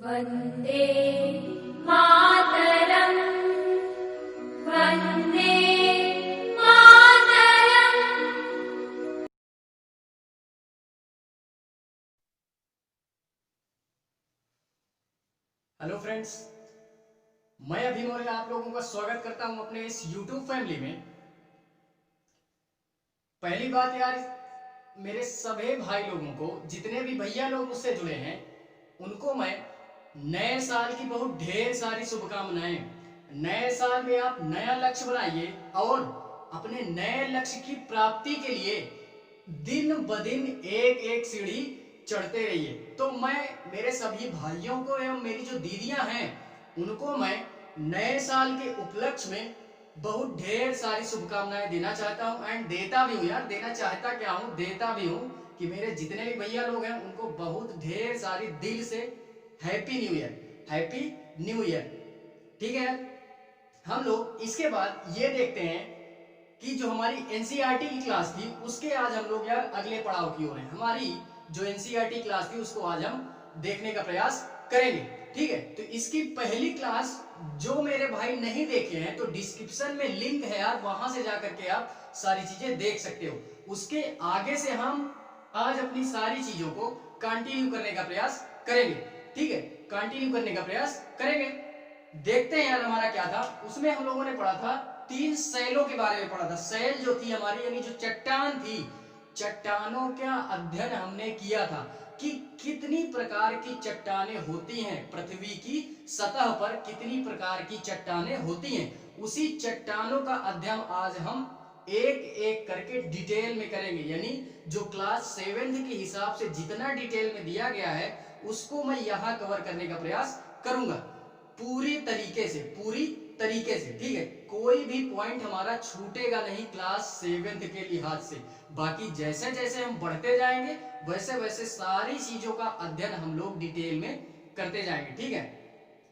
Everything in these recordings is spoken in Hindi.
वन्दे मातरम् वन्दे मातरम्। हेलो फ्रेंड्स, मैं अभी मौर्य आप लोगों का स्वागत करता हूं अपने इस YouTube फैमिली में। पहली बात यार, मेरे सभी भाई लोगों को, जितने भी भैया लोग मुझसे जुड़े हैं, उनको मैं नए साल की बहुत ढेर सारी शुभकामनाएं। नए साल में आप नया लक्ष्य बनाइए और अपने नए लक्ष्य की प्राप्ति के लिए दिन ब दिन एक एक सीढ़ी चढ़ते रहिए। तो मैं मेरे सभी भाइयों को एवं मेरी जो दीदियां हैं उनको मैं नए साल के उपलक्ष्य में बहुत ढेर सारी शुभकामनाएं देना चाहता हूं एंड देता भी हूं यार। देना चाहता क्या हूं, देता भी हूं कि मेरे जितने भी भैया लोग हैं उनको बहुत ढेर सारी दिल से happy new year, happy new year. ठीक है, हम लोग इसके बाद ये देखते हैं कि जो हमारी एनसीईआरटी की क्लास थी उसके आज हम लोग यार अगले पड़ाव की ओर हैं। हमारी जो एनसीईआरटी क्लास थी उसको आज हम देखने का प्रयास करेंगे। ठीक है, तो इसकी पहली क्लास जो मेरे भाई नहीं देखे हैं तो डिस्क्रिप्शन में लिंक है यार, वहां से जाकर के आप सारी चीजें देख सकते हो। उसके आगे से हम आज अपनी सारी चीजों को कंटिन्यू करने का प्रयास करेंगे। ठीक है, कंटिन्यू करने का प्रयास करेंगे। देखते हैं यार हमारा क्या था। उसमें हम लोगों ने पढ़ा था 3 शैलों के बारे में पढ़ा था। शैल जो थी हमारी, यानी जो चट्टान थी, चट्टानों का अध्ययन हमने किया था कि कितनी प्रकार की चट्टानें होती हैं पृथ्वी की सतह पर, कितनी प्रकार की चट्टानें होती हैं। उसी चट्टानों का अध्ययन आज हम एक एक करके डिटेल में करेंगे। यानी जो क्लास 7th के हिसाब से जितना डिटेल में दिया गया है उसको मैं यहाँ कवर करने का प्रयास करूंगा पूरी तरीके से, पूरी तरीके से। ठीक है, कोई भी पॉइंट हमारा छूटेगा नहीं क्लास 7th के लिहाज से। बाकी जैसे जैसे हम बढ़ते जाएंगे वैसे वैसे सारी चीजों का अध्ययन हम लोग डिटेल में करते जाएंगे। ठीक है,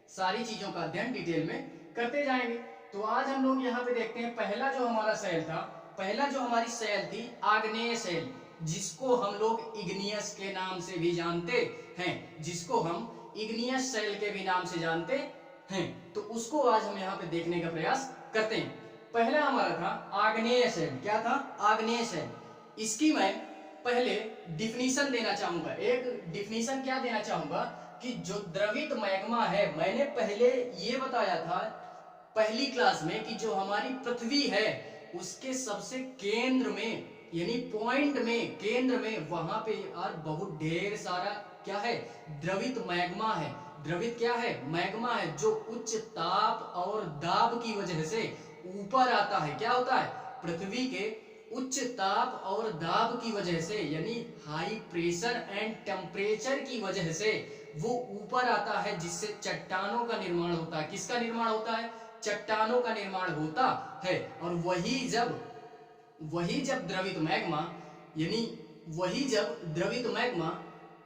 सारी चीजों का अध्ययन डिटेल में करते जाएंगे। तो आज हम लोग यहाँ पे देखते हैं पहला जो हमारा शैल था, पहला जो हमारी शैल थी आग्नेय शैल, जिसको हम लोग इग्नियस के नाम से भी जानते हैं, जिसको हम इग्नियस शैल के भी नाम से जानते हैं। तो उसको आज हम यहाँ पे देखने का प्रयास करते हैं। पहला हमारा था आग्नेय शैल। क्या था? आग्नेय शैल। इसकी मैं पहले डिफिनीशन देना चाहूंगा। एक डिफिनीशन क्या देना चाहूंगा कि जो द्रवित मैग्मा है, मैंने पहले ये बताया था पहली क्लास में कि जो हमारी पृथ्वी है उसके सबसे केंद्र में, यानी पॉइंट में, केंद्र में, वहां पे यार बहुत ढेर सारा क्या है, द्रवित मैग्मा है। द्रवित क्या है? मैग्मा है, जो उच्च ताप और दाब की वजह से ऊपर आता है। क्या होता है? पृथ्वी के उच्च ताप और दाब की वजह से, यानी हाई प्रेशर एंड टेम्परेचर की वजह से वो ऊपर आता है, जिससे चट्टानों का निर्माण होता है। किसका निर्माण होता है? चट्टानों का निर्माण होता है। और वही जब द्रवित मैग्मा, यानी वही जब द्रवित मैग्मा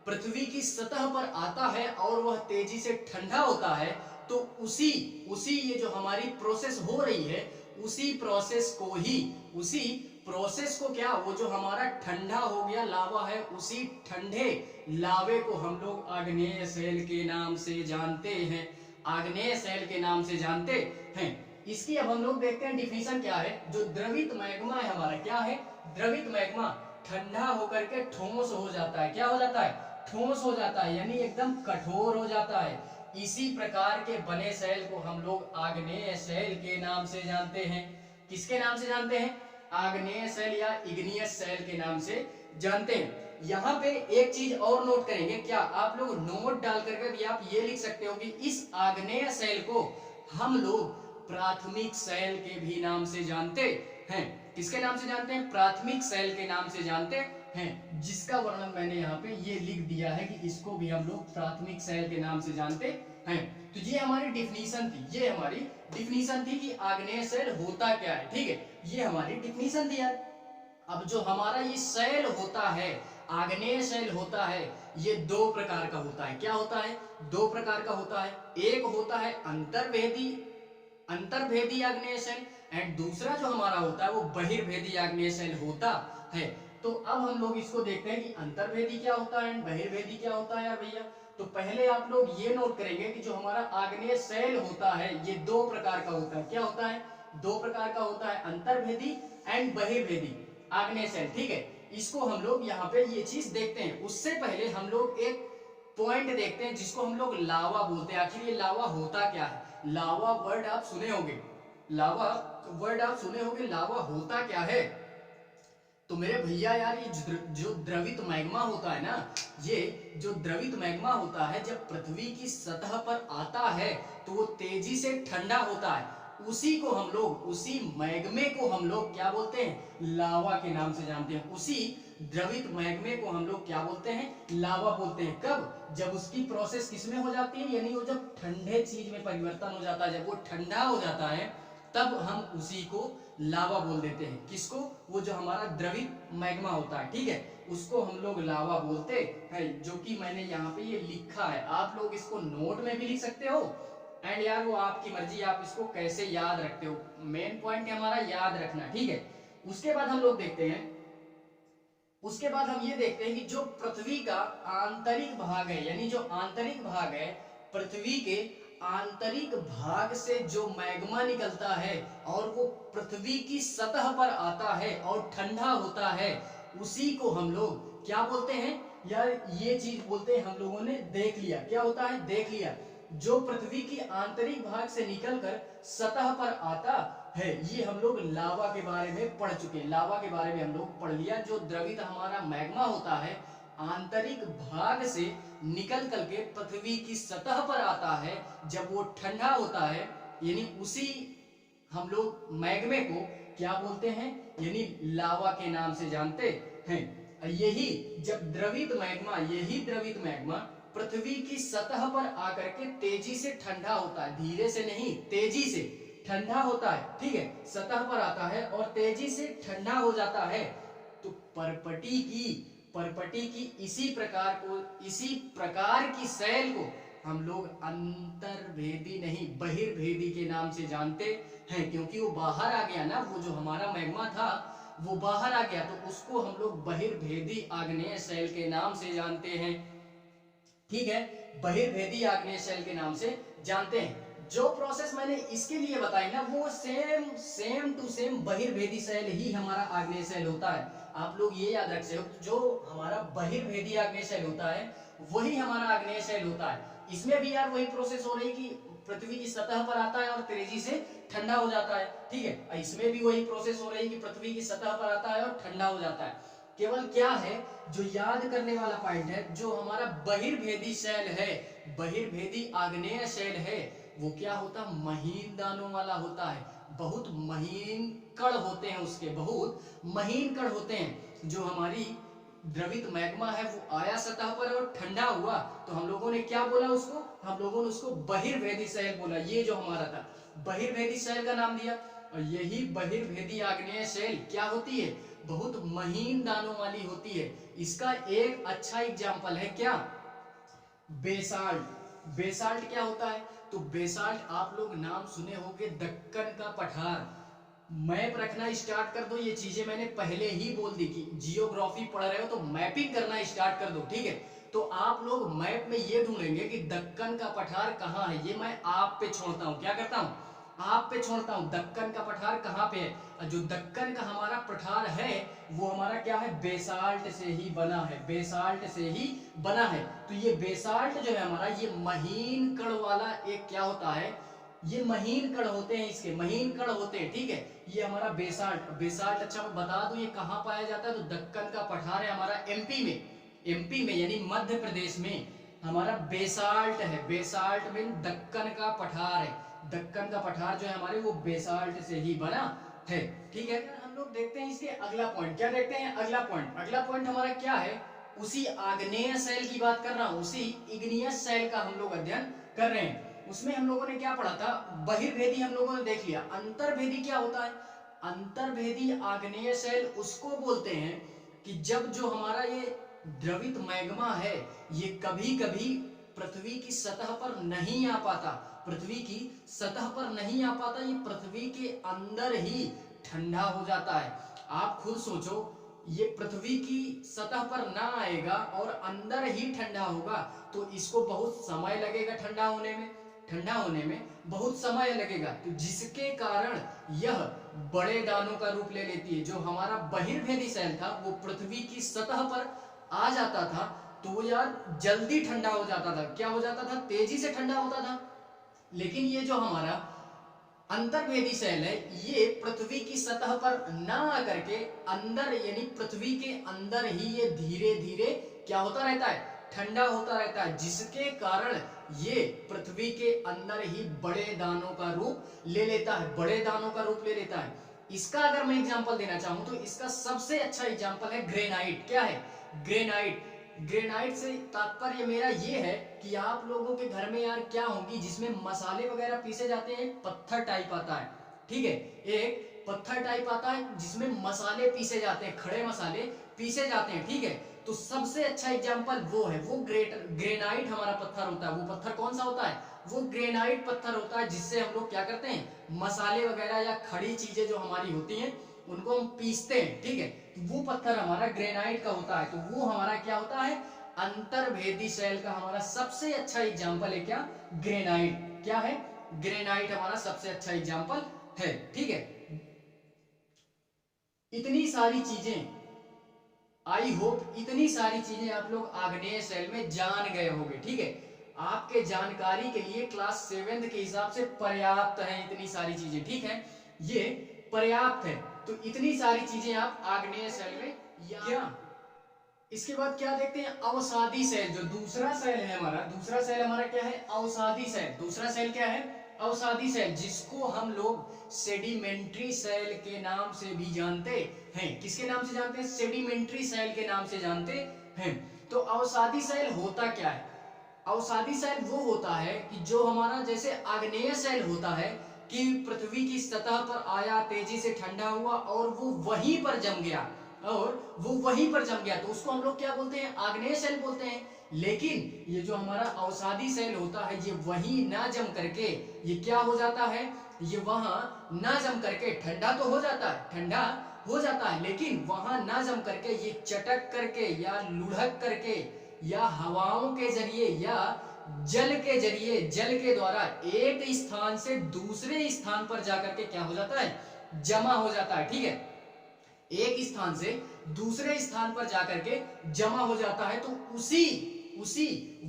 पृथ्वी की सतह पर आता है और वह तेजी से ठंडा होता है, तो उसी उसी ये जो हमारी प्रोसेस हो रही है, उसी प्रोसेस को क्या, वो जो हमारा ठंडा हो गया लावा है, उसी ठंडे लावे को हम लोग आग्नेय शैल के नाम से जानते हैं। आग्नेय शैल के नाम से जानते हैं। इसकी अब हम लोग देखते हैं डिफिनीशन क्या है। जो द्रवित मैग्मा है हमारा, क्या है? द्रवित मैग्मा ठंडा होकर के ठोस हो जाता है। क्या हो जाता है? ठोस हो जाता है, यानी एकदम कठोर हो जाता है। इसी प्रकार के बने शैल को हम लोग आग्नेय शैल के नाम से जानते हैं। किसके नाम से जानते हैं? आग्नेय शैल या इग्नियस शैल के नाम से जानते हैं। यहाँ पे एक चीज और नोट करेंगे। क्या आप लोग नोट डाल करके भी आप ये लिख सकते हो कि इस आग्नेय शैल को हम लोग प्राथमिक शैल के भी नाम से जानते हैं। किसके नाम से जानते हैं? प्राथमिक शैल के नाम से जानते हैं, जिसका वर्णन मैंने यहाँ पे ये लिख दिया है कि इसको भी हम लोग प्राथमिक शैल के नाम से जानते हैं। तो ये हमारी डिफिनीशन थी, ये हमारी डिफिनीशन थी कि आग्नेय शैल होता क्या है। ठीक है, ये हमारी डिफिनीशन थी यार। अब जो हमारा ये शैल होता है, आग्नेय शैल होता है, ये 2 प्रकार का होता है। क्या होता है? 2 प्रकार का होता है। एक होता है अंतर्भेदी आग्नेय शैल, एंड दूसरा जो हमारा होता है वो बहिर्भेदी आग्नेय शैल होता है। तो अब हम लोग इसको देखते हैं कि अंतर्भेदी क्या होता है एंड बहिर्भेदी क्या होता है यार भैया। तो पहले आप लोग ये नोट करेंगे कि जो हमारा आग्नेय शैल होता है ये दो प्रकार का होता है। क्या होता है? दो प्रकार का होता है, अंतर्भेदी एंड बहिर्भेदी आग्नेय शैल। ठीक है, इसको हम लोग यहाँ पे ये चीज देखते हैं। उससे पहले हम लोग एक पॉइंट देखते हैं जिसको हम लोग लावा बोलते हैं। आखिर ये लावा होता क्या है? लावा वर्ड आप सुने होंगे, लावा वर्ड आप सुने होंगे, लावा होता क्या है? तो मेरे भैया यार, ये जो द्रवित मैग्मा होता है ना, ये जो द्रवित मैग्मा होता है जब पृथ्वी की सतह पर आता है तो वो तेजी से ठंडा होता है। उसी को हम लोग, उसी मैग्मे को हम लोग क्या बोलते हैं? लावा के नाम से जानते हैं। उसी द्रवित मैग्मे को हम लोग क्या बोलते हैं? लावा बोलते हैं। कब? जब उसकी प्रोसेस किसमें हो जाती है, यानी वो जब ठंडे चीज में परिवर्तन हो जाता है, जब वो ठंडा हो जाता है तब हम उसी को लावा बोल देते हैं। किसको? वो जो हमारा द्रवित मैग्मा होता है, ठीक है, उसको हम लोग लावा बोलते हैं। जो कि मैंने यहाँ पे ये लिखा है, आप लोग इसको नोट में भी लिख सकते हो एंड यार वो आपकी मर्जी, आप इसको कैसे याद रखते हो। मेन पॉइंट है हमारा याद रखना, ठीक है। उसके बाद हम लोग देखते हैं, उसके बाद हम ये देखते हैं कि जो पृथ्वी का आंतरिक भाग है, यानी जो आंतरिक भाग है पृथ्वी के आंतरिक भाग से जो मैग्मा निकलता है और वो पृथ्वी की सतह पर आता है और ठंडा होता है, उसी को हम लोग क्या बोलते हैं यार? ये चीज बोलते हैं, हम लोगों ने देख लिया। क्या होता है? देख लिया। जो पृथ्वी की आंतरिक भाग से निकलकर सतह पर आता है, ये हम लोग लावा के बारे में पढ़ चुके हैं। लावा के बारे में हम लोग पढ़ लिया। जो द्रवित हमारा मैग्मा होता है आंतरिक भाग से निकल करके पृथ्वी की सतह पर आता है, जब वो ठंडा होता है, यानी उसी हम लोग मैग्मे को क्या बोलते हैं? यानी लावा के नाम से जानते हैं। यही जब द्रवित मैग्मा, यही द्रवित मैग्मा पृथ्वी की सतह पर आकर के तेजी से ठंडा होता है, धीरे से नहीं, तेजी से ठंडा होता है, ठीक है, सतह पर आता है और तेजी से ठंडा हो जाता है। तो परपटी की इसी प्रकार की शैल को हम लोग अंतर्भेदी नहीं बहिर्भेदी के नाम से जानते हैं, क्योंकि वो बाहर आ गया ना, वो जो हमारा मैग्मा था वो बाहर आ गया, तो उसको हम लोग बहिर्भेदी आग्नेय शैल के नाम से जानते हैं। ठीक है, बहिर्भेदी आग्नेय शैल के नाम से जानते हैं। जो प्रोसेस मैंने इसके लिए बताई ना, वो सेम टू सेम बहिर्भेदी शैल ही हमारा आग्नेय शैल होता है। आप लोग ये याद रख सकते हो, जो हमारा बहिर्भेदी आग्नेय शैल होता है वही हमारा आग्नेय शैल होता है। इसमें भी यार वही प्रोसेस हो रही कि पृथ्वी की सतह पर आता है और तेजी से ठंडा हो जाता है, ठीक है। इसमें भी वही प्रोसेस हो रही कि पृथ्वी की सतह पर आता है और ठंडा हो जाता है। केवल क्या है जो याद करने वाला पॉइंट है, जो हमारा बहिर्भेदी शैल है, बहिर्भेदी आग्नेय शैल है, वो क्या होता है? महीन दानों वाला होता है। बहुत महीन कण होते हैं उसके, बहुत महीन कण होते हैं। जो हमारी द्रवित मैग्मा है वो आया सतह पर और ठंडा हुआ, तो हम लोगों ने क्या बोला उसको? हम लोगों ने उसको बहिर्भेदी शैल बोला। ये जो हमारा था बहिर्भेदी शैल का नाम दिया। और यही बहिर्भेदी आग्नेय शैल क्या होती है? बहुत महीन दानों वाली होती है। इसका एक अच्छा एग्जाम्पल है क्या? बेसाल्ट। बेसाल्ट क्या होता है? तो बेसाल्ट आप लोग नाम सुने होंगे, दक्कन का पठार। मैप रखना स्टार्ट कर दो। ये चीजें मैंने पहले ही बोल दी कि जियोग्राफी पढ़ रहे हो तो मैपिंग करना स्टार्ट कर दो, ठीक है। तो आप लोग मैप में ये ढूंढेंगे कि दक्कन का पठार कहाँ है। ये मैं आप पे छोड़ता हूँ, क्या करता हूँ? आप पे छोड़ता हूँ, दक्कन का पठार कहाँ पे है। जो दक्कन का हमारा पठार है वो हमारा क्या है? बेसाल्ट से ही बना है, बेसाल्ट से ही बना है। तो ये बेसाल्ट जो है हमारा, ये महीन कण वाला एक क्या होता है? ये महीन कण होते हैं, इसके महीन कण होते हैं, ठीक है। ये हमारा बेसाल्ट, बेसाल्ट अच्छा मैं बता दूं ये कहाँ पाया जाता है? तो दक्कन का पठार है हमारा एमपी में, एमपी में यानी मध्य प्रदेश में हमारा बेसाल्ट है। बेसाल्ट में दक्कन का पठार है। दक्कन का पठार जो है हमारे वो बेसाल्ट से ही बना है, ठीक है। हम लोग देखते हैं इसके अगला पॉइंट, क्या देखते हैं? अगला पॉइंट, अगला पॉइंट हमारा क्या है? उसी आग्नेय शैल की बात कर रहा हूं, उसी इग्नियस शैल का हम लोग अध्ययन कर रहे हैं। उसमें हम लोगों ने क्या पढ़ा था? बहिर्भेदी हम लोगों ने देख लिया। अंतर्भेदी क्या होता है? अंतर्भेदी आग्नेय शैल उसको बोलते हैं कि जब जो हमारा ये द्रवित मैग्मा है ये कभी कभी पृथ्वी की सतह पर नहीं आ पाता, पृथ्वी की सतह पर नहीं आ पाता, ये पृथ्वी के अंदर ही ठंडा हो जाता है। आप खुद सोचो, ये पृथ्वी की सतह पर ना आएगा और अंदर ही ठंडा होगा, तो इसको बहुत समय लगेगा ठंडा होने में बहुत समय लगेगा, तो जिसके कारण यह बड़े दानों का रूप ले लेती है। जो हमारा बहिर्भेदी सेल था वो पृथ्वी की सतह पर आ जाता था तो वो यार जल्दी ठंडा हो जाता था, क्या हो जाता था, तेजी से ठंडा होता था। लेकिन ये जो हमारा अंतर्भेदी सेल है ये पृथ्वी की सतह पर ना आकर के अंदर यानी पृथ्वी के अंदर ही ये धीरे धीरे क्या होता रहता है, ठंडा होता रहता है, जिसके कारण ये पृथ्वी के अंदर ही बड़े दानों का रूप ले लेता है। इसका अगर मैं एग्जांपल देना चाहूं तो इसका सबसे अच्छा एग्जांपल है ग्रेनाइट। क्या है ग्रेनाइट? ग्रेनाइट से तात्पर्य मेरा ये है कि आप लोगों के घर में यार क्या होंगी जिसमें मसाले वगैरह पीसे जाते हैं, पत्थर टाइप आता है, ठीक है, एक पत्थर टाइप आता है जिसमें मसाले पीसे जाते हैं, खड़े मसाले पीसे जाते हैं, ठीक है। तो सबसे अच्छा एग्जांपल वो है, वो ग्रेनाइट हमारा पत्थर होता है। वो पत्थर कौन सा होता है? वो ग्रेनाइट पत्थर होता है जिससे हम लोग क्या करते हैं, मसाले वगैरह या खड़ी चीजें जो हमारी होती हैं उनको हम पीसते हैं, ठीक है। तो वो पत्थर हमारा ग्रेनाइट का होता है। तो वो हमारा क्या होता है, अंतर्भेदी सेल का हमारा सबसे अच्छा एग्जांपल है क्या, ग्रेनाइट। क्या है? ग्रेनाइट हमारा सबसे अच्छा एग्जांपल है, ठीक है। इतनी सारी चीजें, आई होप इतनी सारी चीजें आप लोग आग्नेय सेल में जान गए होंगे, ठीक है। आपके जानकारी के लिए क्लास 7 के हिसाब से पर्याप्त है इतनी सारी चीजें, ठीक है, ये पर्याप्त है। तो इतनी सारी चीजें आप आग्नेय सेल में क्या। इसके बाद क्या देखते हैं, अवसादी सेल। जो दूसरा सेल है हमारा, दूसरा सेल हमारा क्या है, अवसादी सेल। दूसरा सेल क्या है, अवसादी सेल, जिसको हम लोग सेडिमेंट्री सेल के नाम से भी जानते हैं। किसके नाम से जानते हैं? सेडिमेंट्री सेल के नाम से जानते हैं। तो अवसादी सेल होता क्या है? अवसादी सेल वो होता है कि जो हमारा जैसे आग्नेय सेल होता है कि पृथ्वी की सतह पर आया, तेजी से ठंडा हुआ और वो वहीं पर जम गया, तो उसको हम लोग क्या बोलते हैं, आग्नेय सेल बोलते हैं। लेकिन ये जो हमारा अवसादी सेल होता है ये वहीं ना जम करके ये क्या हो जाता है, ये वहां ना जम करके ठंडा तो हो जाता है, लेकिन वहां ना जम करके ये चटक करके या लुढ़क करके या हवाओं के जरिए या जल के द्वारा एक स्थान से दूसरे स्थान पर जाकर के क्या हो जाता है, जमा हो जाता है, ठीक है। एक स्थान से दूसरे स्थान पर जाकर के जमा हो जाता है। तो उसी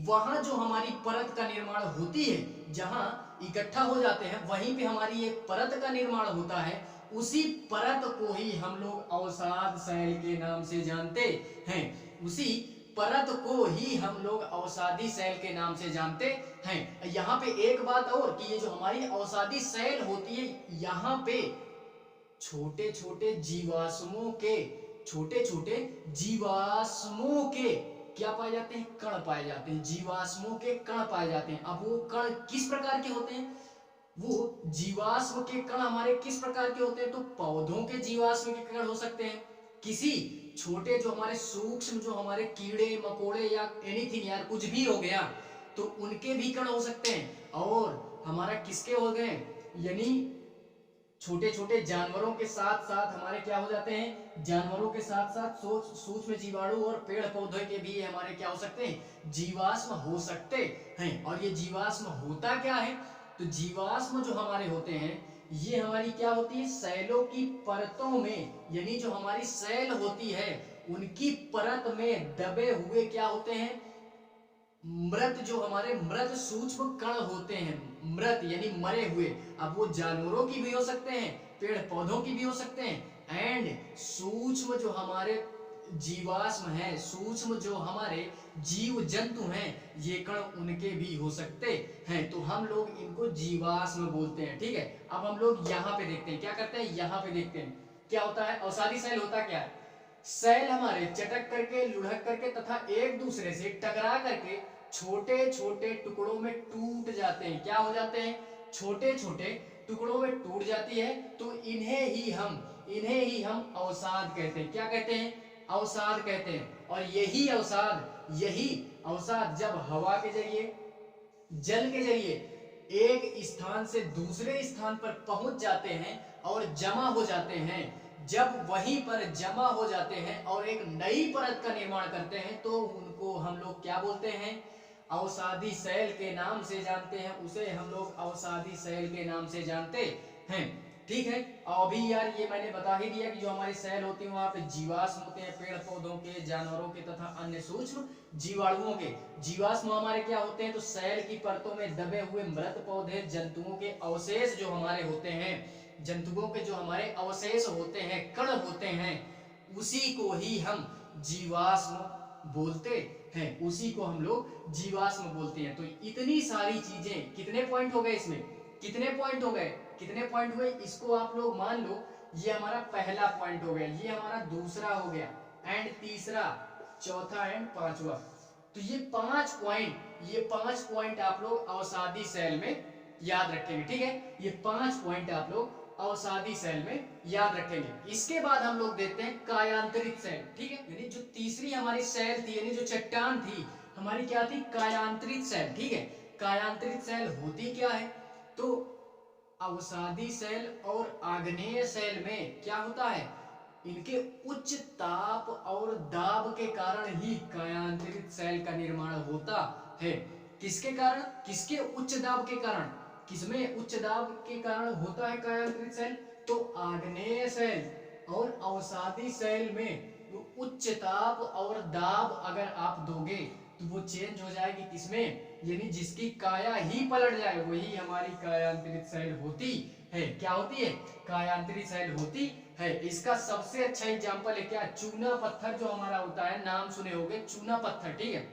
वहां जो हमारी परत का निर्माण होती है, जहां इकट्ठा हो जाते हैं वहीं पे हमारी एक परत का निर्माण होता है। उसी परत को ही हम लोग अवसाद सेल के नाम से जानते हैं। उसी परत को ही हम लोग अवसादी सेल के नाम से जानते हैं। यहाँ पे एक बात और कि ये जो हमारी अवसादी सेल होती है यहाँ पे छोटे छोटे जीवाश्मों के क्या पाए जाते हैं, कण पाए जाते हैं, जीवाश्मों के कण पाए जाते हैं। अब वो कण किस प्रकार के होते हैं, वो जीवाश्म के कण हमारे किस प्रकार के होते हैं, तो पौधों के जीवाश्म के कण हो सकते हैं, किसी छोटे जो हमारे सूक्ष्म जो हमारे कीड़े मकोड़े या एनीथिंग यार कुछ भी हो गया तो उनके भी कण हो सकते हैं। और हमारा किसके हो गए, यानी छोटे छोटे जानवरों के साथ साथ हमारे क्या हो जाते हैं, जानवरों के साथ साथ सूक्ष्म जीवाणु और पेड़ पौधे के भी हमारे क्या हो सकते हैं, जीवाश्म हो सकते हैं। और ये जीवाश्म होता क्या है, तो जीवाश्म जो हमारे होते हैं ये हमारी क्या होती है, सेलों की परतों में, यानी जो हमारी सेल होती है उनकी परत में दबे हुए क्या होते हैं, मृत, जो हमारे मृत सूक्ष्म कण होते हैं, मृत यानी मरे हुए। अब वो जानवरों की भी हो सकते हैं, पेड़ पौधों की भी हो सकते हैं, एंड सूक्ष्म जो हमारे जीवाश्म है, सूक्ष्म जो हमारे जीव जंतु हैं, ये कण उनके भी हो सकते हैं। तो हम लोग इनको जीवाश्म बोलते हैं, ठीक है। अब हम लोग यहाँ पे देखते हैं, क्या करते हैं, यहाँ पे देखते हैं क्या होता है। अवसादी सेल होता क्या है, सेल हमारे चटक करके लुढ़क करके तथा एक दूसरे से टकरा करके छोटे छोटे टुकड़ों में टूट जाते हैं। क्या हो जाते हैं, छोटे छोटे टुकड़ों में टूट जाती है। तो इन्हें ही हम अवसाद कहते हैं। क्या कहते हैं, अवसाद कहते हैं। और यही अवसाद जब हवा के जरिए, जल के जरिए एक स्थान से दूसरे स्थान पर पहुंच जाते हैं और जमा हो जाते हैं, जब वहीं पर जमा हो जाते हैं और एक नई परत का निर्माण करते हैं तो उनको हम लोग क्या बोलते हैं, अवसादी सेल के नाम से जानते हैं, उसे हम लोग अवसादी सेल के नाम से जानते हैं। ठीक है, अभी यार ये मैंने बता ही दिया कि जो हमारी सेल होती है वहां पे जीवाश्म होते हैं, पेड़ पौधों के, जानवरों के तथा अन्य सूक्ष्म जीवाणुओं के। जीवाश्म हमारे क्या होते हैं, तो सेल की परतों में दबे हुए मृत पौधे, जंतुओं के अवशेष जो हमारे होते हैं, जंतुओं के जो हमारे अवशेष होते हैं, कण होते हैं, उसी को ही हम जीवाश्म बोलते हैं, उसी को हम लोग जीवाश्म बोलते हैं। तो इतनी सारी चीजें, कितने पॉइंट हो गए इसमें, कितने पॉइंट हो गए, कितने पॉइंट हुए, इसको आप लोग मान लो ये हमारा पहला पॉइंट हो गया, ये हमारा दूसरा हो गया, एंड तीसरा, चौथा एंड पांचवा। तो ये 5 पॉइंट आप लोग अवसादी सेल में याद रखेंगे। ठीक है, ये 5 पॉइंट आप लोग अवसादी सेल में याद रखेंगे। इसके बाद हम लोग देखते हैं कायांतरित सेल। ठीक है, यानी जो तीसरी हमारी सेल थी, यानी जो चट्टान थी हमारी, क्या थी, कायांतरित सेल। ठीक है, कायांतरित सेल होती क्या है, तो अवसादी सेल और आग्नेय सेल में क्या होता है, इनके उच्च ताप और दाब के कारण ही कायांतरित सेल का निर्माण होता है। किसके कारण, किसके उच्च दाब के कारण, किसमें उच्च दाब के कारण होता है कायांतरित सेल, तो आग्नेय सेल और अवसादी सेल में उच्च ताप और दाब अगर आप दोगे तो वो चेंज हो जाएगी किसमें, यानी जिसकी काया ही पलट जाए वही हमारी कायांतरित सेल होती है। क्या होती है, कायांतरित सेल होती है। इसका सबसे अच्छा एग्जांपल है क्या, चूना पत्थर जो हमारा होता है, नाम सुने होंगे चूना पत्थर। ठीक है,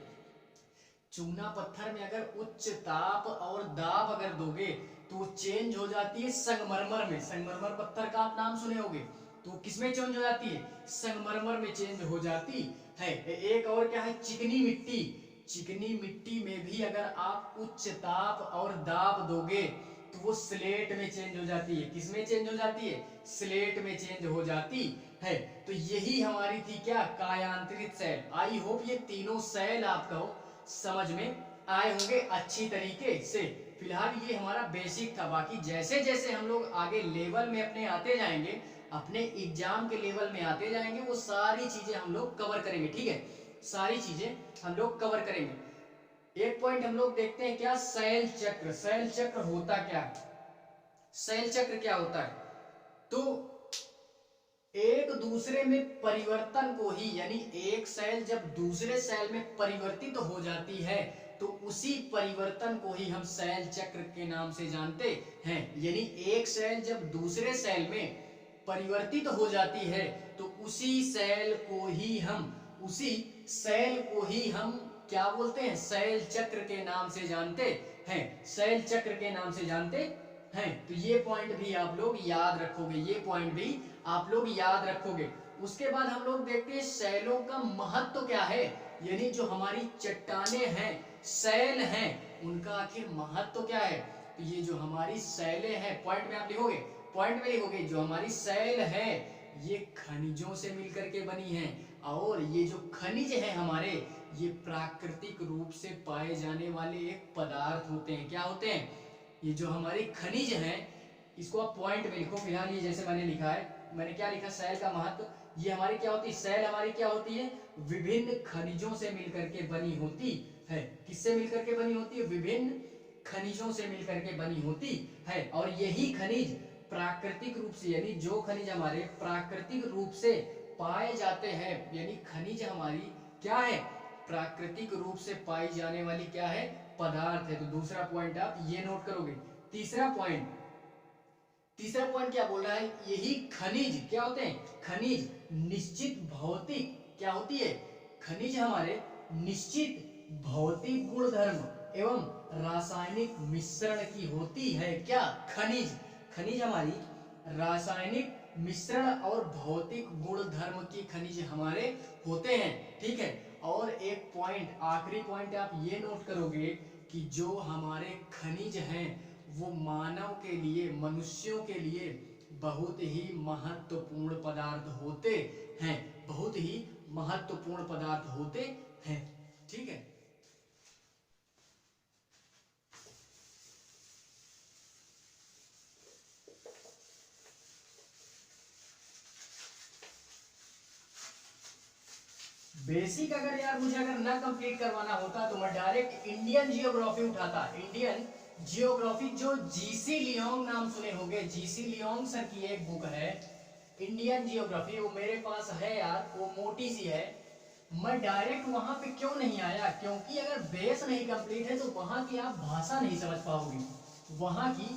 चूना पत्थर में अगर उच्च ताप और दाब अगर दोगे तो चेंज हो जाती है संगमरमर में। संगमरमर पत्थर का आप नाम सुने होंगे, तो किसमें चेंज हो जाती है, संगमरमर में चेंज हो जाती है। एक और क्या है, चिकनी मिट्टी। चिकनी मिट्टी में भी अगर आप उच्च ताप और दाब दोगे तो वो स्लेट में चेंज हो जाती है। किसमें चेंज हो जाती है, स्लेट में चेंज हो जाती है। तो यही हमारी थी क्या, कायांतरित सेल। आई होप ये तीनों सेल आपको समझ में आए होंगे अच्छी तरीके से। फिलहाल ये हमारा बेसिक था, बाकी जैसे जैसे हम लोग आगे लेवल में अपने आते जाएंगे, अपने एग्जाम के लेवल में आते जाएंगे, वो सारी चीजें हम लोग कवर करेंगे। ठीक है, सारी चीजें हम लोग कवर करेंगे। एक पॉइंट हम लोग देखते हैं क्या, सेल चक्र। सेल चक्र होता क्या है, सेल चक्र क्या होता है, तो एक दूसरे में परिवर्तन को ही, यानी एक सेल जब दूसरे सेल में परिवर्तित तो हो जाती है तो उसी परिवर्तन को ही हम सेल चक्र के नाम से जानते हैं। यानी एक सेल जब दूसरे सेल में परिवर्तित तो हो जाती है तो उसी सेल को ही हम, उसी सेल को ही हम क्या बोलते हैं, सेल चक्र के नाम से जानते हैं, सेल चक्र के नाम से जानते हैं। तो ये पॉइंट भी आप लोग याद रखोगे, ये पॉइंट भी आप लोग याद रखोगे। उसके बाद हम लोग देखते हैं सेलों का महत्व क्या है, यानी जो हमारी चट्टानें हैं, सेल हैं, उनका आखिर महत्व क्या है। तो ये जो हमारी सेलें हैं, पॉइंट में आप लिखोगे, पॉइंट में लिखोगे, जो हमारी सेल है ये खनिजों से मिलकर के बनी है, और ये जो खनिज है हमारे, ये प्राकृतिक रूप से पाए जाने वाले एक पदार्थ होते हैं। क्या होते हैं, ये जो हमारे खनिज हैं, इसको आप पॉइंट में लिखो। फिलहाल ये जैसे मैंने लिखा है, मैंने क्या लिखा, सेल का महत्व, ये हमारी क्या होती है, सेल हमारी क्या होती है, विभिन्न खनिजों से मिलकर के बनी होती है। किससे मिलकर के बनी होती है, विभिन्न खनिजों से मिलकर के बनी होती है। और यही खनिज प्राकृतिक रूप से, यानी जो खनिज हमारे प्राकृतिक रूप से पाए जाते हैं, यानी खनिज हमारी क्या है, प्राकृतिक रूप से पाई जाने वाली क्या है, पदार्थ है। तो दूसरा पॉइंट आप ये नोट करोगे। तीसरा पॉइंट, तीसरा पॉइंट क्या बोल रहा है, यही खनिज क्या होते हैं, खनिज निश्चित भौतिक क्या होती है, खनिज हमारे निश्चित भौतिक गुणधर्म एवं रासायनिक मिश्रण की होती है। क्या, खनिज, खनिज हमारी रासायनिक मिश्रण और भौतिक गुणधर्म की खनिज हमारे होते हैं। ठीक है, और एक पॉइंट, आखिरी पॉइंट आप ये नोट करोगे कि जो हमारे खनिज हैं वो मानव के लिए, मनुष्यों के लिए बहुत ही महत्वपूर्ण पदार्थ होते हैं, बहुत ही महत्वपूर्ण पदार्थ होते हैं। ठीक है, बेसिक अगर यार मुझे अगर ना कंप्लीट करवाना होता तो मैं डायरेक्ट इंडियन जियोग्राफी उठाता। इंडियन जियोग्राफी, जो जीसी लियोंग नाम सुने होंगे, जीसी लियोंग सर की एक बुक है इंडियन जियोग्राफी, वो मेरे पास है यार, वो मोटी सी है। मैं डायरेक्ट वहां पे क्यों नहीं आया, क्योंकि अगर बेस नहीं कंप्लीट है तो वहां की आप भाषा नहीं समझ पाओगे, वहां की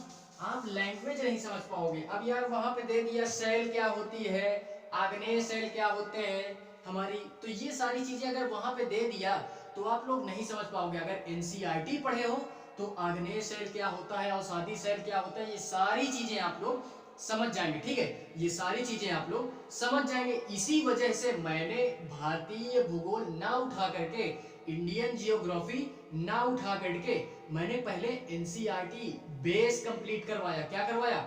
आप लैंग्वेज नहीं समझ पाओगे। अब यार वहां पे दे दिया सेल क्या होती है, आग्नेय सेल क्या होते हैं हमारी, तो ये सारी चीजें अगर वहां पे दे दिया तो आप लोग नहीं समझ पाओगे। अगर एनसीईआरटी पढ़े हो तो आग्नेय सेल क्या होता है, अवसादी सेल क्या होता है, ये सारी चीजें आप लोग समझ जाएंगे। ठीक है, ये सारी चीजें आप लोग समझ जाएंगे। इसी वजह से मैंने भारतीय भूगोल ना उठा करके, इंडियन जियोग्राफी ना उठा करके, मैंने पहले एनसीईआरटी बेस कंप्लीट करवाया। क्या करवाया?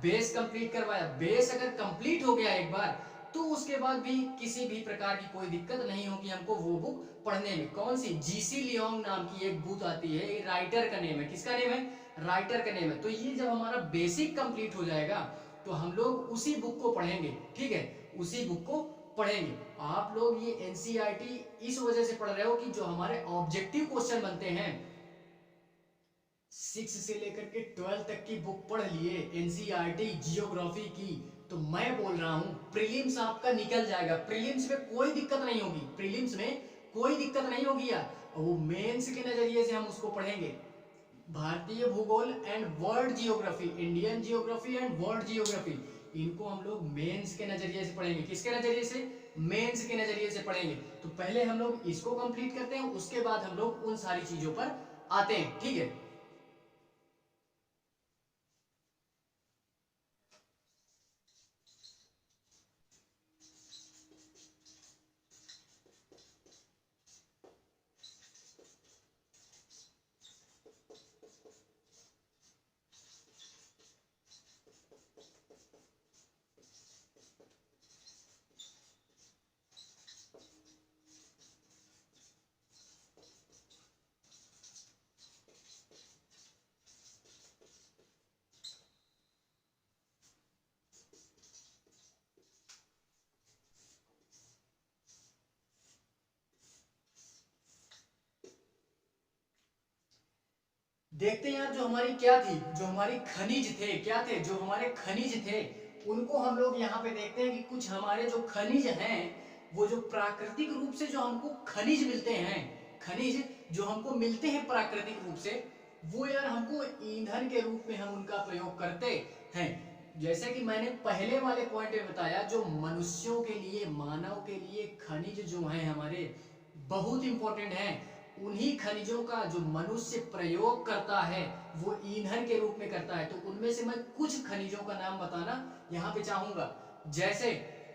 बेस कंप्लीट करवाया। बेस अगर कंप्लीट हो गया एक बार तो उसके बाद भी किसी भी प्रकार की कोई दिक्कत नहीं होगी हमको वो बुक पढ़ने में। कौन सी? जीसी लियोंग नाम की एक बुक आती है, राइटर का नेम है। किसका नेम है? राइटर का नेम है। तो ये जब हमारा बेसिक कंप्लीट हो जाएगा तो हम लोग उसी बुक को पढ़ेंगे। ठीक है, उसी बुक को पढ़ेंगे। आप लोग ये एनसीईआरटी इस वजह से पढ़ रहे हो कि जो हमारे ऑब्जेक्टिव क्वेश्चन बनते हैं 6 से लेकर के 12 तक की बुक पढ़ लिए एनसीईआरटी जियोग्राफी की, तो मैं बोल रहा हूं प्रीलिम्स आपका निकल जाएगा। प्रीलिम्स में कोई दिक्कत नहीं होगी, प्रीलिम्स में कोई दिक्कत नहीं होगी यार। वो मेंस के नजरिए से हम उसको पढ़ेंगे। भारतीय भूगोल and world geography, Indian geography and world geography, इनको हम लोग मेंस के नजरिए से पढ़ेंगे। किसके नजरिए से? मेंस के नजरिए से पढ़ेंगे। तो पहले हम लोग इसको कंप्लीट करते हैं, उसके बाद हम लोग उन सारी चीजों पर आते हैं। ठीक है, देखते हैं यार जो हमारी क्या थी, जो हमारी खनिज थे, क्या थे जो हमारे खनिज थे, उनको हम लोग यहाँ पे देखते हैं कि कुछ हमारे जो खनिज हैं, वो जो प्राकृतिक रूप से जो हमको खनिज मिलते हैं, खनिज जो हमको मिलते हैं प्राकृतिक रूप से, वो यार हमको ईंधन के रूप में हम उनका प्रयोग करते हैं। जैसे कि मैंने पहले वाले पॉइंट में बताया, जो मनुष्यों के लिए, मानव के लिए खनिज जो हैं हमारे बहुत इंपॉर्टेंट हैं, उन्हीं खनिजों का जो मनुष्य प्रयोग करता है वो ईंधन के रूप में करता है। तो उनमें से मैं कुछ खनिजों का नाम बताना यहाँ पे चाहूंगा। जैसे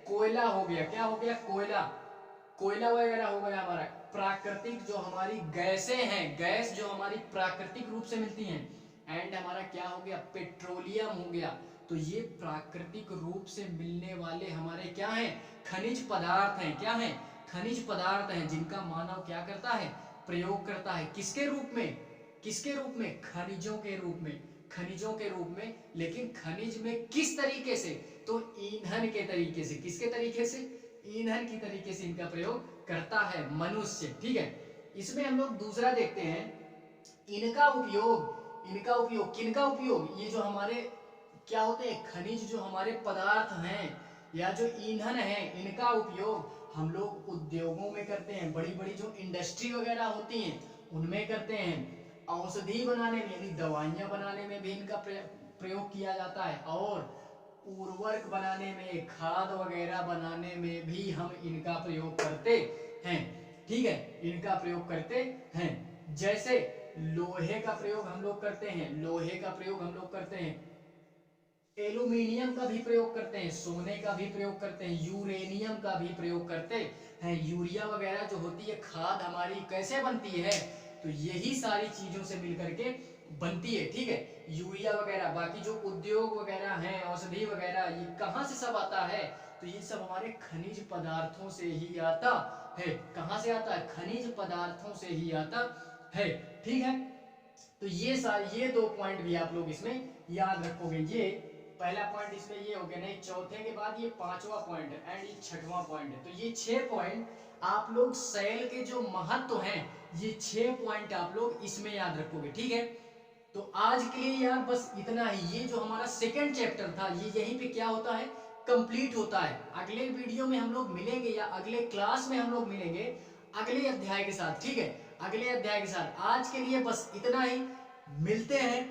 कोयला हो गया, क्या हो गया? कोयला, कोयला वगैरह हो गया हमारा। प्राकृतिक जो हमारी गैसें हैं, गैस जो हमारी प्राकृतिक रूप से मिलती हैं। एंड हमारा क्या हो गया? पेट्रोलियम हो गया। तो ये प्राकृतिक रूप से मिलने वाले हमारे क्या हैं? खनिज पदार्थ हैं। क्या हैं? खनिज पदार्थ हैं, जिनका मानव क्या करता है? प्रयोग करता है। किसके रूप में? किसके रूप में? खनिजों के रूप में, खनिजों के रूप में। लेकिन खनिज में किस तरीके से? तो ईंधन के तरीके से। किसके तरीके से? ईंधन की तरीके से इनका प्रयोग करता है मनुष्य। ठीक है, इसमें हम लोग दूसरा देखते हैं, इनका उपयोग, इनका उपयोग, किनका उपयोग? ये जो हमारे क्या होते हैं, खनिज जो हमारे पदार्थ हैं या जो ईंधन है, इनका उपयोग हम लोग उद्योगों में करते हैं। बड़ी बड़ी जो इंडस्ट्री वगैरह होती हैं उनमें करते हैं। औषधि बनाने में, यानी दवाइयां बनाने में भी इनका प्रयोग किया जाता है। और उर्वरक बनाने में, खाद वगैरह बनाने में भी हम इनका प्रयोग करते हैं। ठीक है, इनका प्रयोग करते हैं। जैसे लोहे का प्रयोग हम लोग करते हैं, लोहे का प्रयोग हम लोग करते हैं। एल्यूमिनियम का भी प्रयोग करते हैं, सोने का भी प्रयोग करते हैं, यूरेनियम का भी प्रयोग करते हैं। यूरिया वगैरह जो होती है खाद हमारी, कैसे बनती है? तो यही सारी चीजों से मिलकर के बनती है। ठीक है, यूरिया वगैरह, बाकी जो उद्योग वगैरह हैं, औषधि वगैरह, ये कहाँ से सब आता है? तो ये सब हमारे खनिज पदार्थों से ही आता है। कहाँ से आता है? खनिज पदार्थों से ही आता है। ठीक है, तो ये दो पॉइंट भी आप लोग इसमें याद रखोगे। ये पहला पॉइंट इसमें ये हो गया। नहीं, चौथे के बाद ये पांचवा पॉइंट है एंड ये छठवां पॉइंट है। तो ये 6 पॉइंट आप लोग सेल के जो महत्व हैं ये 6 पॉइंट आप लोग इसमें याद रखोगे, ठीक है। तो आज के लिए यार बस इतना ही। ये जो हमारा सेकंड चैप्टर था ये यहीं पे क्या होता है, कंप्लीट होता है। अगले वीडियो में हम लोग मिलेंगे या अगले क्लास में हम लोग मिलेंगे अगले अध्याय के साथ, ठीक है, अगले अध्याय के साथ। आज के लिए बस इतना ही, मिलते हैं